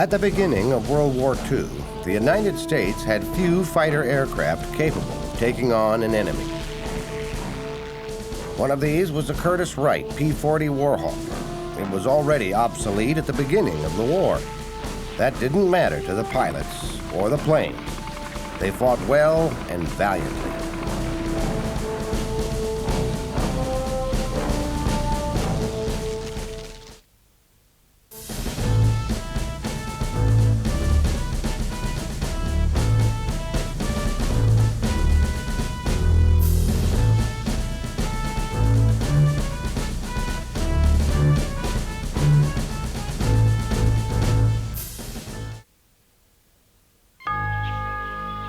At the beginning of World War II, the United States had few fighter aircraft capable of taking on an enemy. One of these was the Curtiss Wright P-40 Warhawk. It was already obsolete at the beginning of the war. That didn't matter to the pilots or the planes. They fought well and valiantly.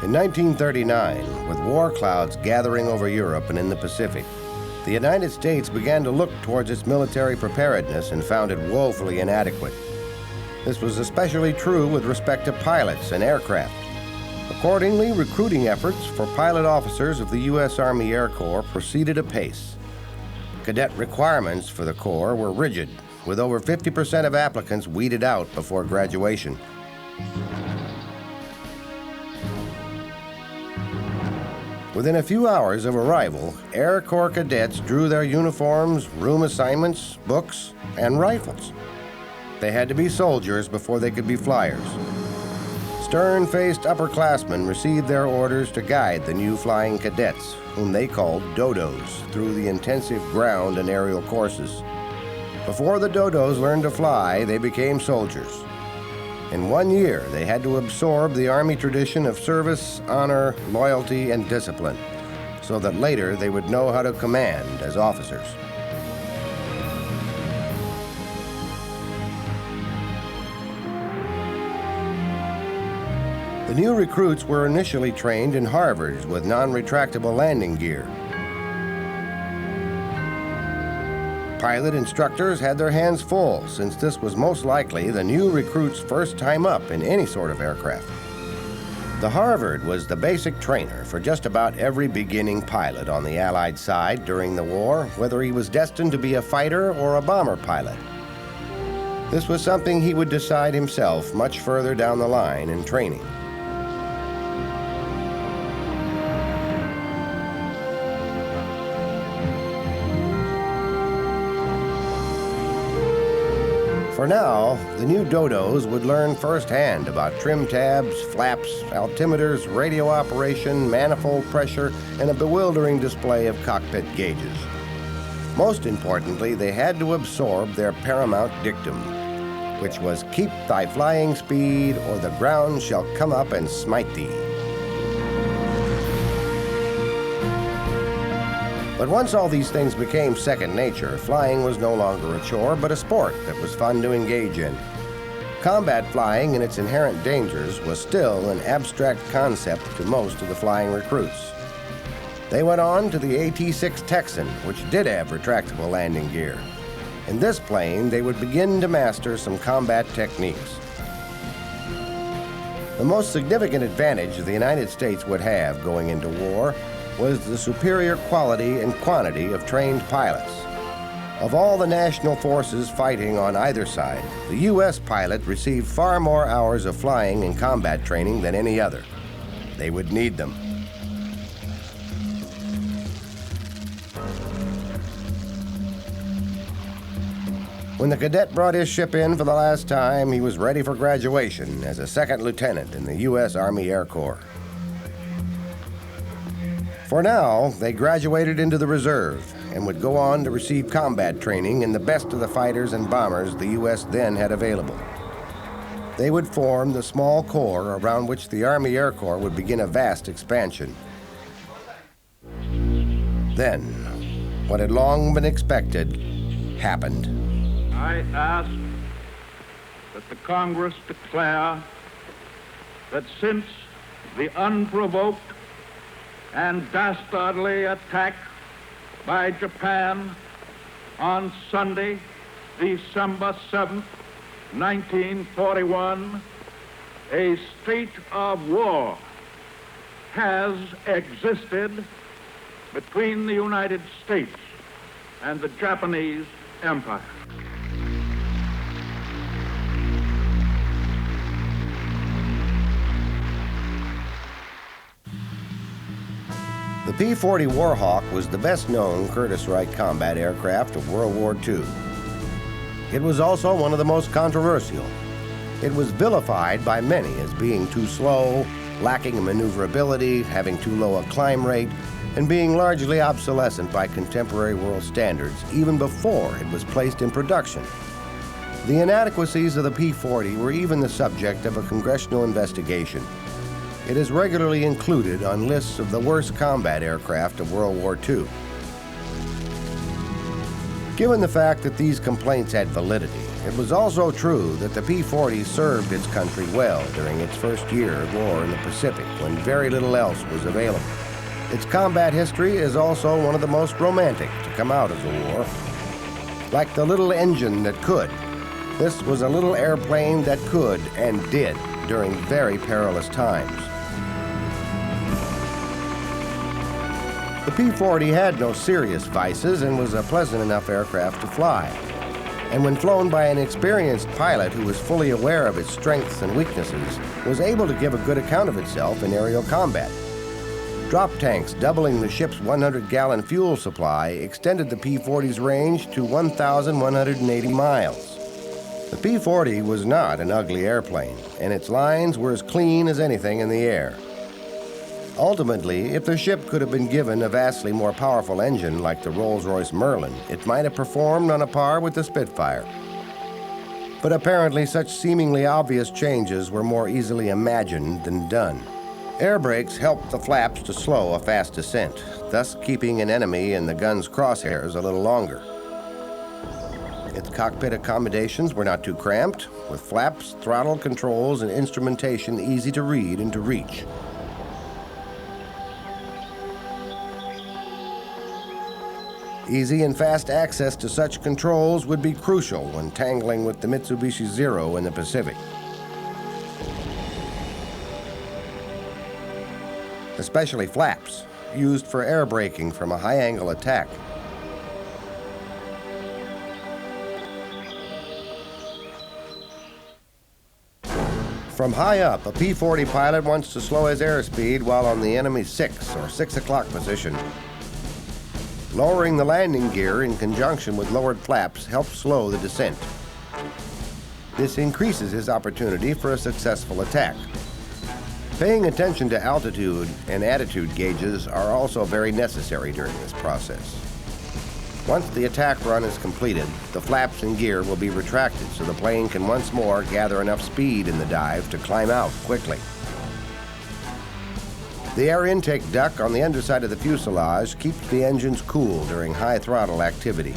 In 1939, with war clouds gathering over Europe and in the Pacific, the United States began to look towards its military preparedness and found it woefully inadequate. This was especially true with respect to pilots and aircraft. Accordingly, recruiting efforts for pilot officers of the U.S. Army Air Corps proceeded apace. Cadet requirements for the Corps were rigid, with over 50% of applicants weeded out before graduation. Within a few hours of arrival, Air Corps cadets drew their uniforms, room assignments, books, and rifles. They had to be soldiers before they could be flyers. Stern-faced upperclassmen received their orders to guide the new flying cadets, whom they called dodos, through the intensive ground and aerial courses. Before the dodos learned to fly, they became soldiers. In 1 year, they had to absorb the Army tradition of service, honor, loyalty, and discipline, so that later they would know how to command as officers. The new recruits were initially trained in Harvards with non-retractable landing gear. Pilot instructors had their hands full, since this was most likely the new recruits' first time up in any sort of aircraft. The Harvard was the basic trainer for just about every beginning pilot on the Allied side during the war, whether he was destined to be a fighter or a bomber pilot. This was something he would decide himself much further down the line in training. For now, the new dodos would learn firsthand about trim tabs, flaps, altimeters, radio operation, manifold pressure, and a bewildering display of cockpit gauges. Most importantly, they had to absorb their paramount dictum, which was, "Keep thy flying speed, or the ground shall come up and smite thee." But once all these things became second nature, flying was no longer a chore, but a sport that was fun to engage in. Combat flying and its inherent dangers was still an abstract concept to most of the flying recruits. They went on to the AT-6 Texan, which did have retractable landing gear. In this plane, they would begin to master some combat techniques. The most significant advantage the United States would have going into war was the superior quality and quantity of trained pilots. Of all the national forces fighting on either side, the U.S. pilot received far more hours of flying and combat training than any other. They would need them. When the cadet brought his ship in for the last time, he was ready for graduation as a second lieutenant in the U.S. Army Air Corps. For now, they graduated into the reserve and would go on to receive combat training in the best of the fighters and bombers the U.S. then had available. They would form the small corps around which the Army Air Corps would begin a vast expansion. Then, what had long been expected happened. I ask that the Congress declare that since the unprovoked and dastardly attack by Japan on Sunday, December 7th, 1941, a state of war has existed between the United States and the Japanese Empire. The P-40 Warhawk was the best-known Curtiss-Wright combat aircraft of World War II. It was also one of the most controversial. It was vilified by many as being too slow, lacking in maneuverability, having too low a climb rate, and being largely obsolescent by contemporary world standards even before it was placed in production. The inadequacies of the P-40 were even the subject of a congressional investigation. It is regularly included on lists of the worst combat aircraft of World War II. Given the fact that these complaints had validity, it was also true that the P-40 served its country well during its first year of war in the Pacific when very little else was available. Its combat history is also one of the most romantic to come out of the war. Like the little engine that could, this was a little airplane that could and did during very perilous times. The P-40 had no serious vices and was a pleasant enough aircraft to fly. And when flown by an experienced pilot who was fully aware of its strengths and weaknesses, was able to give a good account of itself in aerial combat. Drop tanks doubling the ship's 100-gallon fuel supply extended the P-40's range to 1,180 miles. The P-40 was not an ugly airplane, and its lines were as clean as anything in the air. Ultimately, if the ship could have been given a vastly more powerful engine like the Rolls-Royce Merlin, it might have performed on a par with the Spitfire. But apparently such seemingly obvious changes were more easily imagined than done. Air brakes helped the flaps to slow a fast descent, thus keeping an enemy in the gun's crosshairs a little longer. Its cockpit accommodations were not too cramped, with flaps, throttle controls, and instrumentation easy to read and to reach. Easy and fast access to such controls would be crucial when tangling with the Mitsubishi Zero in the Pacific. Especially flaps, used for air braking from a high-angle attack. From high up, a P-40 pilot wants to slow his airspeed while on the enemy 6 or 6 o'clock position. Lowering the landing gear in conjunction with lowered flaps helps slow the descent. This increases his opportunity for a successful attack. Paying attention to altitude and attitude gauges are also very necessary during this process. Once the attack run is completed, the flaps and gear will be retracted so the plane can once more gather enough speed in the dive to climb out quickly. The air intake duct on the underside of the fuselage keeps the engines cool during high throttle activity.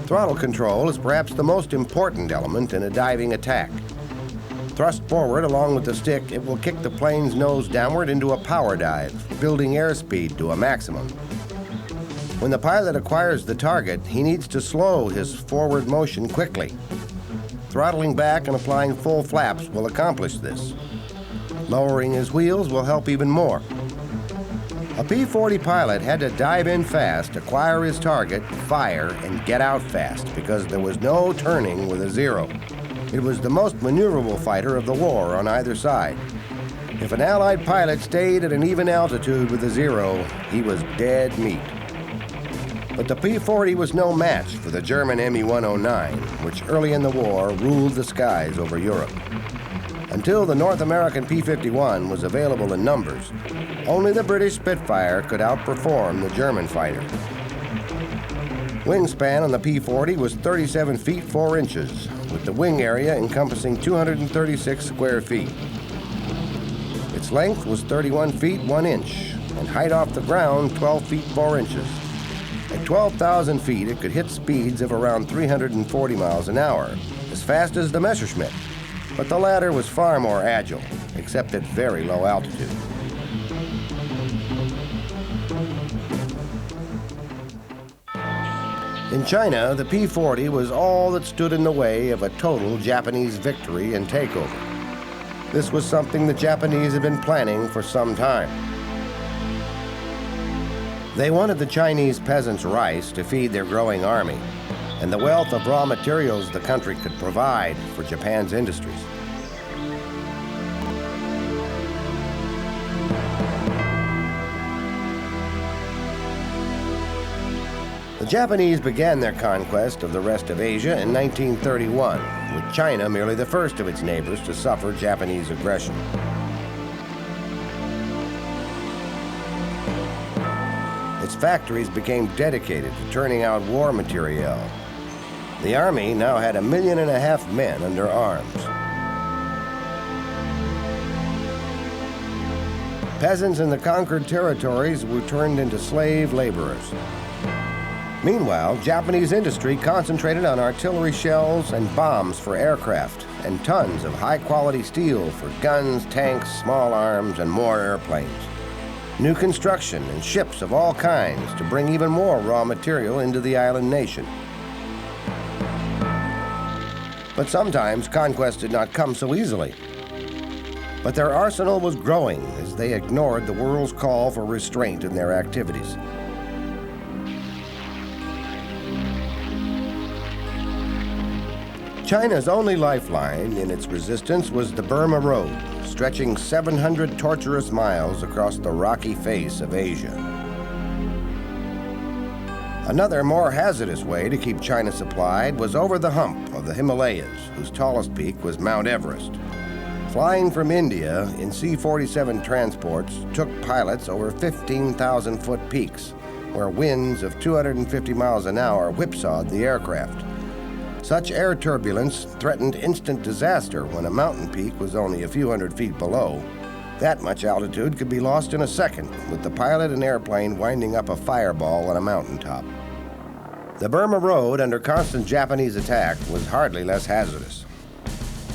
Throttle control is perhaps the most important element in a diving attack. Thrust forward along with the stick, it will kick the plane's nose downward into a power dive, building airspeed to a maximum. When the pilot acquires the target, he needs to slow his forward motion quickly. Throttling back and applying full flaps will accomplish this. Lowering his wheels will help even more. A P-40 pilot had to dive in fast, acquire his target, fire, and get out fast because there was no turning with a Zero. It was the most maneuverable fighter of the war on either side. If an Allied pilot stayed at an even altitude with a Zero, he was dead meat. But the P-40 was no match for the German Me-109, which early in the war ruled the skies over Europe. Until the North American P-51 was available in numbers, only the British Spitfire could outperform the German fighter. Wingspan on the P-40 was 37 feet 4 inches, with the wing area encompassing 236 square feet. Its length was 31 feet 1 inch, and height off the ground 12 feet 4 inches. At 12,000 feet, it could hit speeds of around 340 miles an hour, as fast as the Messerschmitt, but the latter was far more agile, except at very low altitude. In China, the P-40 was all that stood in the way of a total Japanese victory and takeover. This was something the Japanese had been planning for some time. They wanted the Chinese peasants' rice to feed their growing army, and the wealth of raw materials the country could provide for Japan's industries. The Japanese began their conquest of the rest of Asia in 1931, with China merely the first of its neighbors to suffer Japanese aggression. Its factories became dedicated to turning out war materiel. The Army now had 1.5 million men under arms. Peasants in the conquered territories were turned into slave laborers. Meanwhile, Japanese industry concentrated on artillery shells and bombs for aircraft, and tons of high-quality steel for guns, tanks, small arms, and more airplanes. New construction and ships of all kinds to bring even more raw material into the island nation. But sometimes conquest did not come so easily. But their arsenal was growing as they ignored the world's call for restraint in their activities. China's only lifeline in its resistance was the Burma Road, stretching 700 torturous miles across the rocky face of Asia. Another, more hazardous way to keep China supplied was over the hump of the Himalayas, whose tallest peak was Mount Everest. Flying from India in C-47 transports took pilots over 15,000-foot peaks, where winds of 250 miles an hour whipsawed the aircraft. Such air turbulence threatened instant disaster when a mountain peak was only a few hundred feet below. That much altitude could be lost in a second, with the pilot and airplane winding up a fireball on a mountaintop. The Burma Road, under constant Japanese attack, was hardly less hazardous.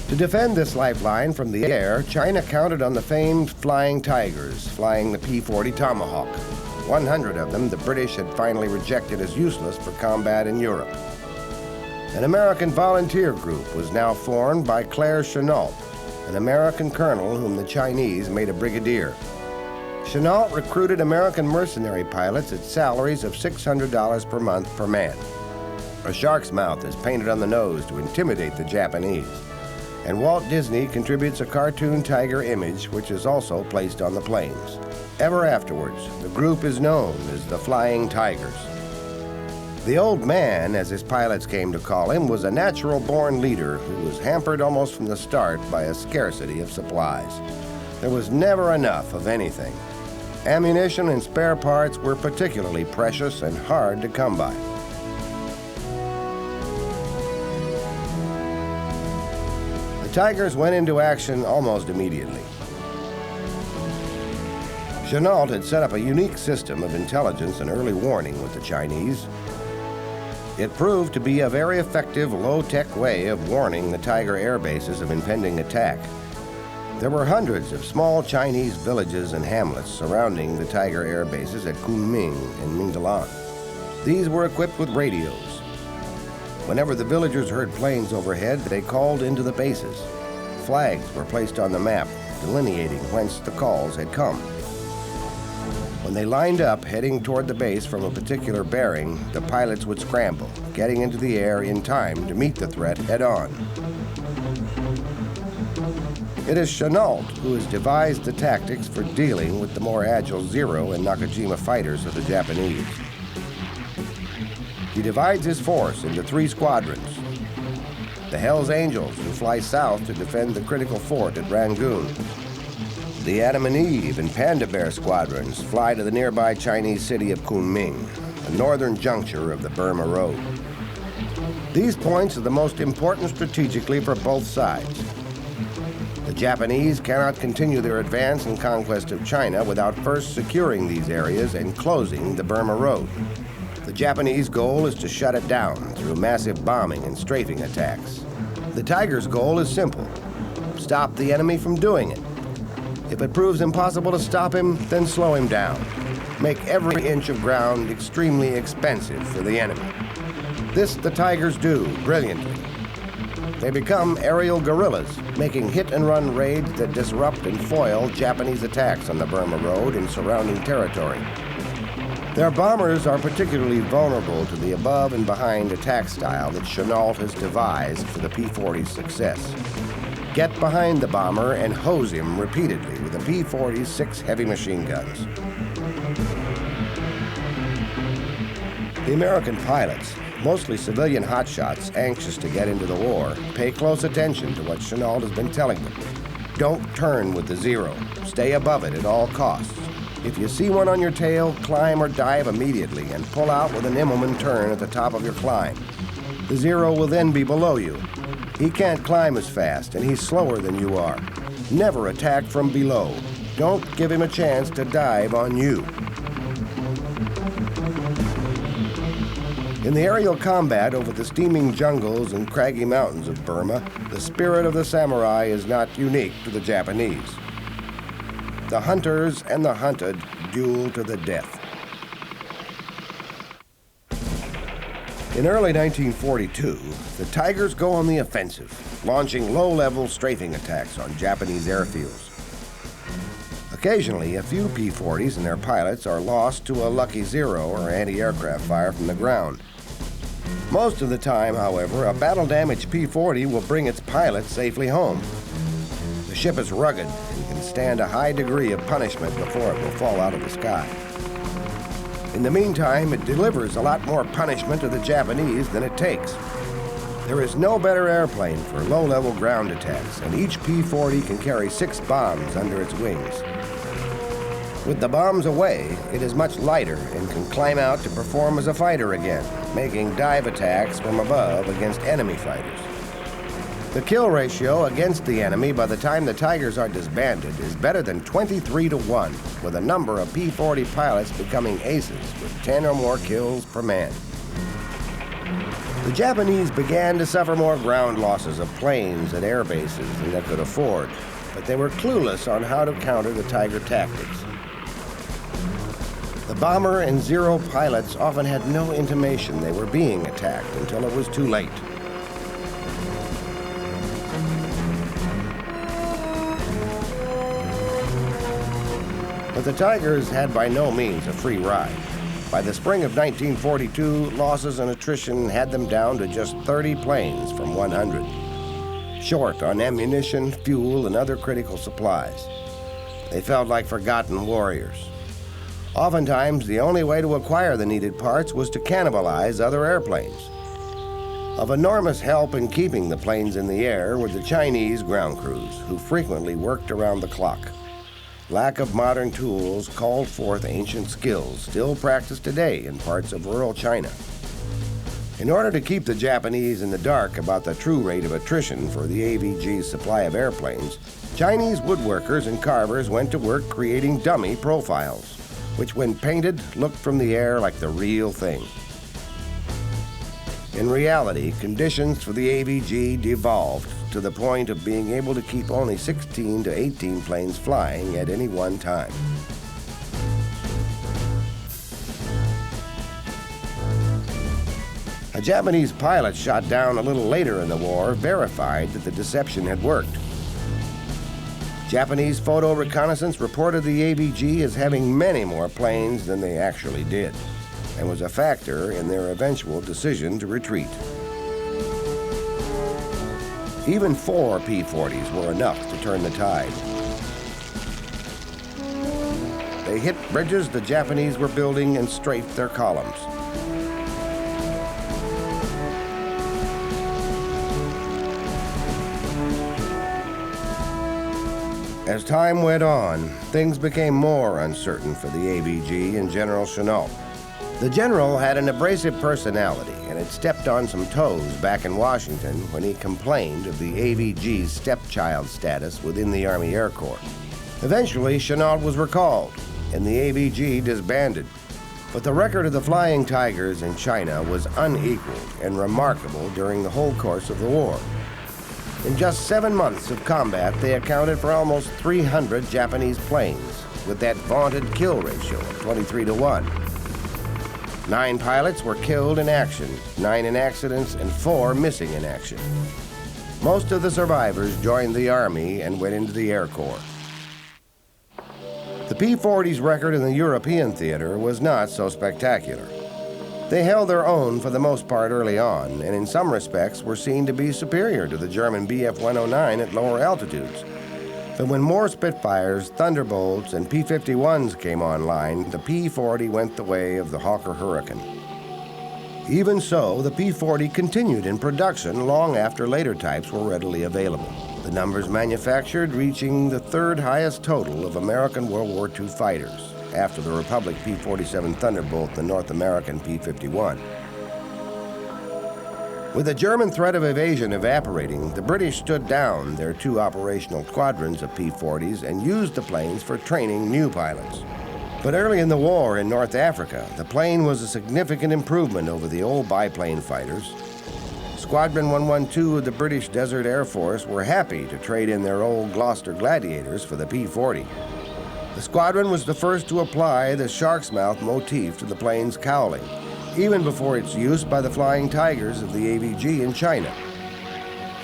To defend this lifeline from the air, China counted on the famed Flying Tigers, flying the P-40 Tomahawk. 100 of them the British had finally rejected as useless for combat in Europe. An American volunteer group was now formed by Claire Chennault, an American colonel whom the Chinese made a brigadier. Chennault recruited American mercenary pilots at salaries of $600 per month per man. A shark's mouth is painted on the nose to intimidate the Japanese. And Walt Disney contributes a cartoon tiger image, which is also placed on the planes. Ever afterwards, the group is known as the Flying Tigers. The old man, as his pilots came to call him, was a natural-born leader who was hampered almost from the start by a scarcity of supplies. There was never enough of anything. Ammunition and spare parts were particularly precious and hard to come by. The Tigers went into action almost immediately. Chennault had set up a unique system of intelligence and early warning with the Chinese. It proved to be a very effective, low-tech way of warning the Tiger air bases of impending attack. There were hundreds of small Chinese villages and hamlets surrounding the Tiger air bases at Kunming and Mindalan. These were equipped with radios. Whenever the villagers heard planes overhead, they called into the bases. Flags were placed on the map, delineating whence the calls had come. When they lined up, heading toward the base from a particular bearing, the pilots would scramble, getting into the air in time to meet the threat head-on. It is Chennault who has devised the tactics for dealing with the more agile Zero and Nakajima fighters of the Japanese. He divides his force into 3 squadrons. The Hell's Angels, who fly south to defend the critical fort at Rangoon. The Adam and Eve and Panda Bear squadrons fly to the nearby Chinese city of Kunming, the northern juncture of the Burma Road. These points are the most important strategically for both sides. The Japanese cannot continue their advance and conquest of China without first securing these areas and closing the Burma Road. The Japanese goal is to shut it down through massive bombing and strafing attacks. The Tiger's goal is simple: stop the enemy from doing it. If it proves impossible to stop him, then slow him down. Make every inch of ground extremely expensive for the enemy. This the Tigers do brilliantly. They become aerial guerrillas, making hit-and-run raids that disrupt and foil Japanese attacks on the Burma Road and surrounding territory. Their bombers are particularly vulnerable to the above and behind attack style that Chennault has devised for the P-40's success. Get behind the bomber and hose him repeatedly with the P-40's 6 heavy machine guns. The American pilots, mostly civilian hotshots anxious to get into the war, pay close attention to what Chenault has been telling them. Don't turn with the Zero. Stay above it at all costs. If you see one on your tail, climb or dive immediately and pull out with an Immelman turn at the top of your climb. The Zero will then be below you. He can't climb as fast, and he's slower than you are. Never attack from below. Don't give him a chance to dive on you. In the aerial combat over the steaming jungles and craggy mountains of Burma, the spirit of the samurai is not unique to the Japanese. The hunters and the hunted duel to the death. In early 1942, the Tigers go on the offensive, launching low-level strafing attacks on Japanese airfields. Occasionally, a few P-40s and their pilots are lost to a lucky Zero or anti-aircraft fire from the ground. Most of the time, however, a battle-damaged P-40 will bring its pilot safely home. The ship is rugged and can stand a high degree of punishment before it will fall out of the sky. In the meantime, it delivers a lot more punishment to the Japanese than it takes. There is no better airplane for low-level ground attacks, and each P-40 can carry 6 bombs under its wings. With the bombs away, it is much lighter and can climb out to perform as a fighter again, making dive attacks from above against enemy fighters. The kill ratio against the enemy by the time the Tigers are disbanded is better than 23-1, with a number of P-40 pilots becoming aces with 10 or more kills per man. The Japanese began to suffer more ground losses of planes at air bases than they could afford, but they were clueless on how to counter the Tiger tactics. The bomber and Zero pilots often had no intimation they were being attacked until it was too late. But the Tigers had by no means a free ride. By the spring of 1942, losses and attrition had them down to just 30 planes from 100. Short on ammunition, fuel, and other critical supplies. They felt like forgotten warriors. Oftentimes, the only way to acquire the needed parts was to cannibalize other airplanes. Of enormous help in keeping the planes in the air were the Chinese ground crews, who frequently worked around the clock. Lack of modern tools called forth ancient skills still practiced today in parts of rural China. In order to keep the Japanese in the dark about the true rate of attrition for the AVG's supply of airplanes, Chinese woodworkers and carvers went to work creating dummy profiles, which when painted looked from the air like the real thing. In reality, conditions for the AVG devolved to the point of being able to keep only 16 to 18 planes flying at any one time. A Japanese pilot shot down a little later in the war verified that the deception had worked. Japanese photo reconnaissance reported the AVG as having many more planes than they actually did, and was a factor in their eventual decision to retreat. Even 4 P-40s were enough to turn the tide. They hit bridges the Japanese were building and strafed their columns. As time went on, things became more uncertain for the AVG and General Chenault. The general had an abrasive personality and had stepped on some toes back in Washington when he complained of the AVG's stepchild status within the Army Air Corps. Eventually, Chenault was recalled and the AVG disbanded. But the record of the Flying Tigers in China was unequaled and remarkable during the whole course of the war. In just 7 months of combat, they accounted for almost 300 Japanese planes, with that vaunted kill ratio of 23-1. 9 pilots were killed in action, 9 in accidents, and 4 missing in action. Most of the survivors joined the Army and went into the Air Corps. The P-40's record in the European theater was not so spectacular. They held their own for the most part early on, and in some respects were seen to be superior to the German Bf-109 at lower altitudes. But when more Spitfires, Thunderbolts, and P-51s came online, the P-40 went the way of the Hawker Hurricane. Even so, the P-40 continued in production long after later types were readily available. The numbers manufactured reaching the third highest total of American World War II fighters, after the Republic P-47 Thunderbolt and the North American P-51. With the German threat of invasion evaporating, the British stood down their 2 operational squadrons of P-40s and used the planes for training new pilots. But early in the war in North Africa, the plane was a significant improvement over the old biplane fighters. Squadron 112 of the British Desert Air Force were happy to trade in their old Gloucester Gladiators for the P-40. The squadron was the first to apply the shark's mouth motif to the plane's cowling, even before its use by the Flying Tigers of the AVG in China.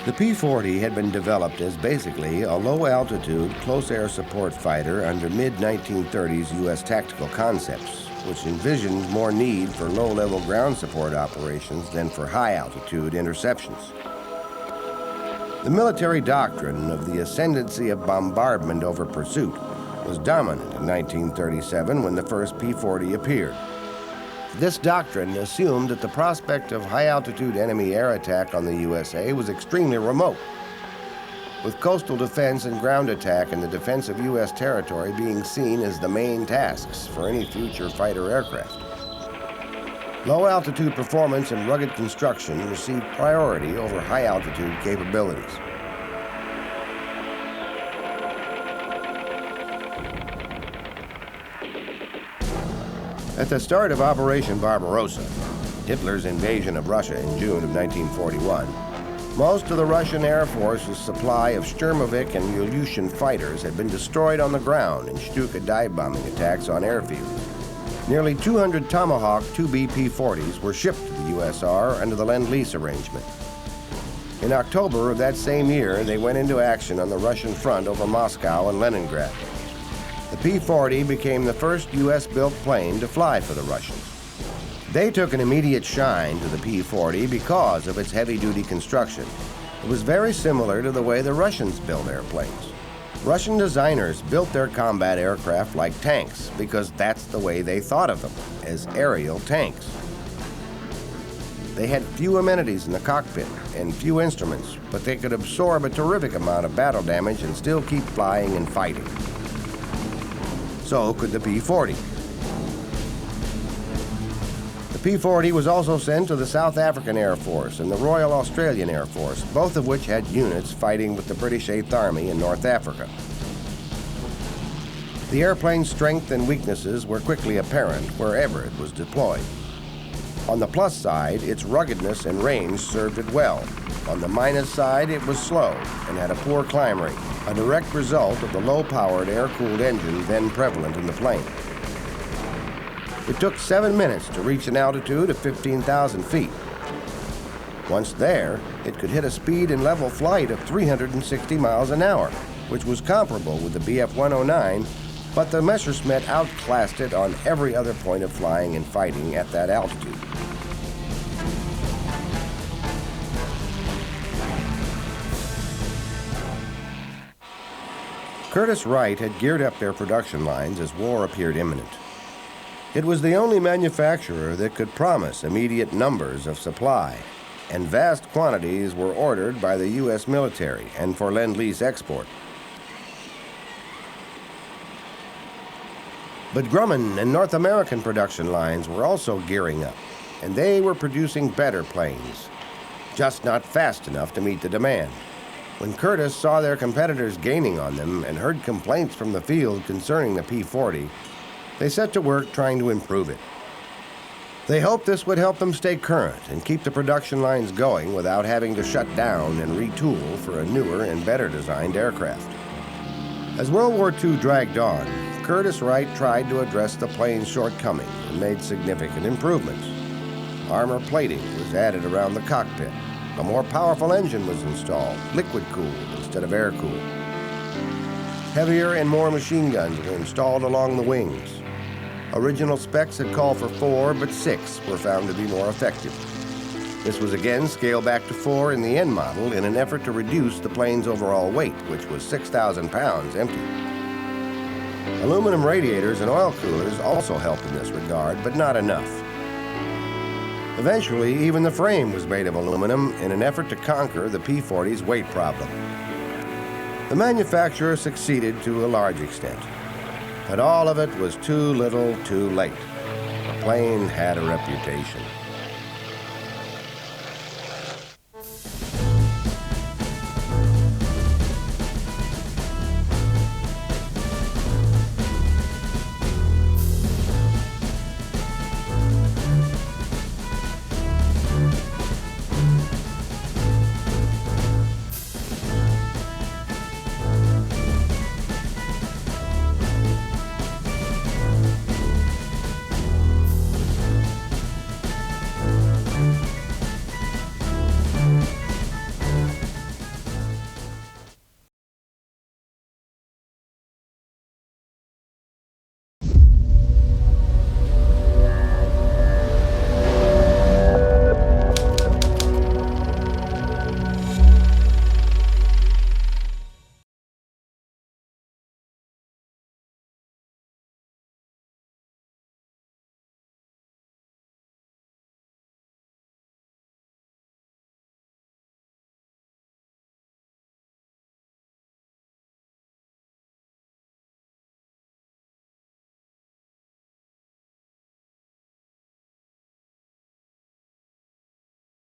The P-40 had been developed as basically a low-altitude, close-air support fighter under mid-1930s U.S. tactical concepts, which envisioned more need for low-level ground support operations than for high-altitude interceptions. The military doctrine of the ascendancy of bombardment over pursuit was dominant in 1937 when the first P-40 appeared. This doctrine assumed that the prospect of high-altitude enemy air attack on the USA was extremely remote, with coastal defense and ground attack in the defense of U.S. territory being seen as the main tasks for any future fighter aircraft. Low-altitude performance and rugged construction received priority over high-altitude capabilities. At the start of Operation Barbarossa, Hitler's invasion of Russia in June of 1941, most of the Russian Air Force's supply of Sturmovik and Ilyushin fighters had been destroyed on the ground in Stuka dive-bombing attacks on airfields. Nearly 200 Tomahawk 2B P-40s were shipped to the USR under the Lend-Lease arrangement. In October of that same year, they went into action on the Russian front over Moscow and Leningrad. The P-40 became the first U.S.-built plane to fly for the Russians. They took an immediate shine to the P-40 because of its heavy-duty construction. It was very similar to the way the Russians built airplanes. Russian designers built their combat aircraft like tanks because that's the way they thought of them, as aerial tanks. They had few amenities in the cockpit and few instruments, but they could absorb a terrific amount of battle damage and still keep flying and fighting. So could the P-40. The P-40 was also sent to the South African Air Force and the Royal Australian Air Force, both of which had units fighting with the British 8th Army in North Africa. The airplane's strength and weaknesses were quickly apparent wherever it was deployed. On the plus side, its ruggedness and range served it well. On the minus side, it was slow and had a poor climb rate, a direct result of the low-powered air-cooled engine then prevalent in the plane. It took 7 minutes to reach an altitude of 15,000 feet. Once there, it could hit a speed in level flight of 360 miles an hour, which was comparable with the Bf-109, but the Messerschmitt outclassed it on every other point of flying and fighting at that altitude. Curtiss-Wright had geared up their production lines as war appeared imminent. It was the only manufacturer that could promise immediate numbers of supply, and vast quantities were ordered by the U.S. military and for Lend-Lease export. But Grumman and North American production lines were also gearing up, and they were producing better planes, just not fast enough to meet the demand. When Curtiss saw their competitors gaining on them and heard complaints from the field concerning the P-40, they set to work trying to improve it. They hoped this would help them stay current and keep the production lines going without having to shut down and retool for a newer and better designed aircraft. As World War II dragged on, Curtiss-Wright tried to address the plane's shortcomings and made significant improvements. Armor plating was added around the cockpit. A more powerful engine was installed, liquid-cooled instead of air-cooled. Heavier and more machine guns were installed along the wings. Original specs had called for 4, but 6 were found to be more effective. This was again scaled back to 4 in the end model in an effort to reduce the plane's overall weight, which was 6,000 pounds empty. Aluminum radiators and oil coolers also helped in this regard, but not enough. Eventually, even the frame was made of aluminum in an effort to conquer the P-40's weight problem. The manufacturer succeeded to a large extent, but all of it was too little, too late. The plane had a reputation.